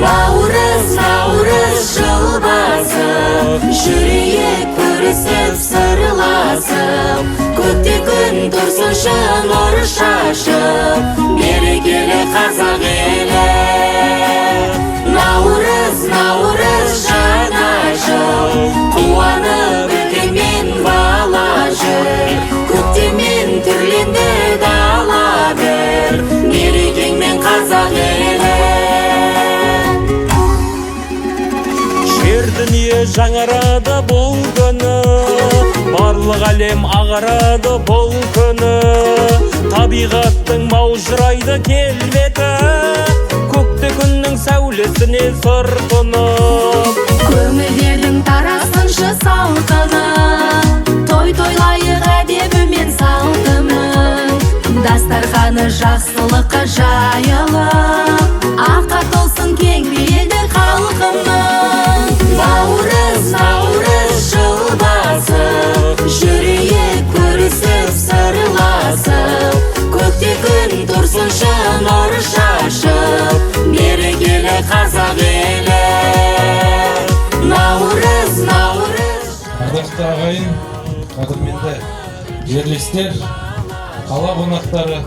Nauruz jыл basып, жүрейік көрісіп сырласып, көкте күн тұрсыншы нұр шашып, берекелі қазақ елі. Наурыз жаңа жыл, қуанып үлкенмен бала жүр, көктеммен түрленді дала бір, мерекеңмен қазақ елі. Дүние жаңарады бұл күні, барлық әлем ағарады бұл күні. Табиғаттың маужырайды келбеті, көкте күннің сәулесіне сыр тұнып. Көңілдердің тарасыншы салқыны, той-тойлайық әдебімен салтымын. Дастарханы жақсылыққа жайылып, аққа толсын кең бейелді халқымның. Наурыз жыл басып, жүрейік көрісіп сырласып, көкте күн тұрсыншы нұр шашып, берекелі қазақ елі. Наурыз Ардақты ағайын, қадірменді жерлестер, қала қонақтары,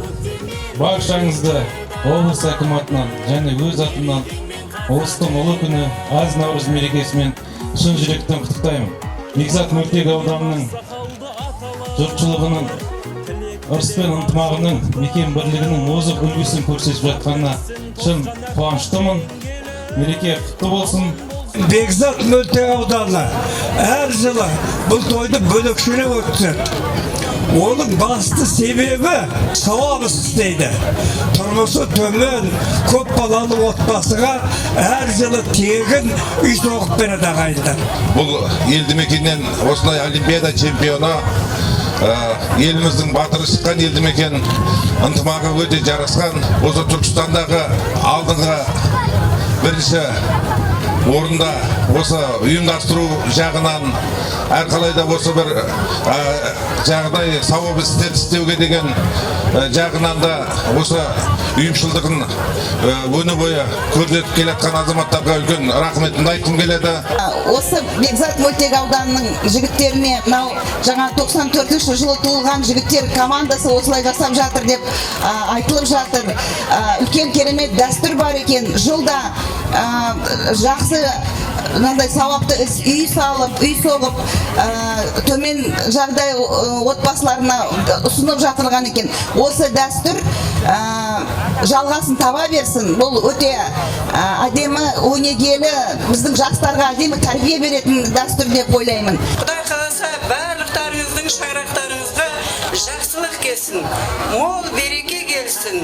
баршаңызды облыс әкімі атынан және өз атынан Ұлыстың ұлы күні аз наурыз мерекесімен шын жүректен құттықтаймын. Бекзат мөлтек ауданының жұртшылығының ырыс пен ынтымағының, мекен бірлігінің озық үлгісін көрсетіп жатқанына шын қуаныштымын. Мереке құтты болсын. Бекзат мөлтек ауданы әр жылы бұл тойды бөлекшелеп өткізеді. Оның басты себебі сауабыз істейді. Тұрмысы төмен, көп балалы отбасыға әр жылы тегін үй соғып береді ағайындар. Бұл елді мекеннен осындай олимпиада чемпионы, еліміздің батыры шыққан елді мекен, ынтымағы өте жарасқан. Осы Түркістандағы алдыңғы бірінші орында осы ұйымдастыру жағынан әрқалайда осы бір жағдай сауап істеуге деген жағынан да осы ұйымшылдығын өні бойы көрсетіп келе жатқан азаматтарға үлкен рахметімді айтқым келеді. Осы Бекзат мөлтек ауданының жігіттеріне мынау жаңа 94 жылы туылған жігіттер командасы осылай жасап жатыр деп айтылып жатыр. Үлкен керемет дәстүр бар екен. Жылда жақсы мынандай сауапты үй салып, үй соғып, төмен жағдай отбасыларына ұсынып жатырған екен. Осы дәстүр жалғасын таба берсін. Бұл өте әдемі, өнегелі, біздің жастарға әдемі тәрбие беретін дәстүр деп ойлаймын. Құдай қаласа барлықтарыңыздың шаңырақтарыңызға жақсылық келсін, мол береке келсін,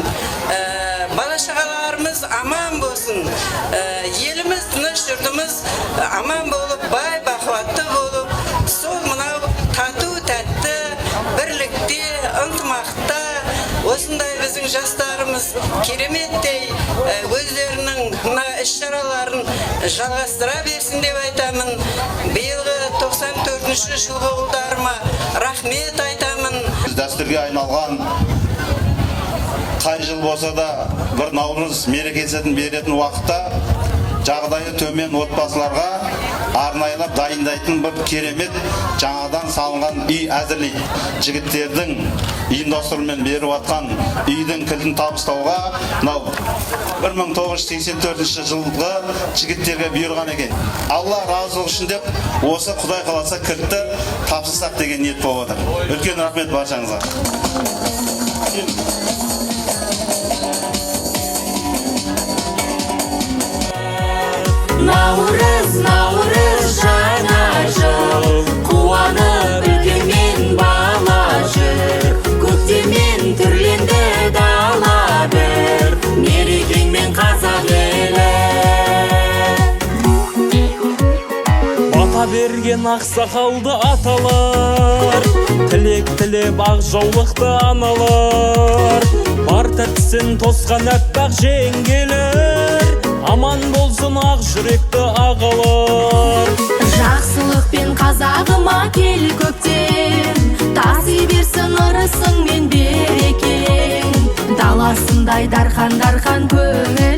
бала-шағаларымыз аман болсын, еліміз тыныш, жұртымыз аман болып, бай бақуатты болып, сол мынау тату-тәтті бірлікте, ынтымақта осындай біздің жастарымыз кереметтей өздерінің мына іс-шараларын жалғастыра берсін деп айтамын. Биылғы 94-ші жылғы ұлдарыма рахмет айтамын. Дәстүрге айналған қай жыл болса да бір наурыз мерекесін беретін уақытта жағдайы төмен отбасыларға арнайлап дайындайтын бір керемет жаңадан салынған үй әзірлейді. Жігіттердің ұйымдастыруымен беріп жатқан үйдің кілтін табыстауға мынау 1984 жылғы жігіттерге бұйырған екен. Алла разылығы үшін деп осы Құдай қаласа кілтті тапсырсақ деген ниет болып отыр. Үлкен рахмет баршаңызға. Наурыз жаңа жыл, қуанып үлкенмен бала жүр, көктеммен түрленді дала бір, мерекеңмен қазақ елі. Бата берген ақсақалды аталар, тілек тілеп ақ жаулықты аналар, бар тәттісін тосқан әппақ жеңгелер, аман болсын ақ жүректі ағалар. Жақсылықпен қазағыма кел көктем, таси дархан көңіл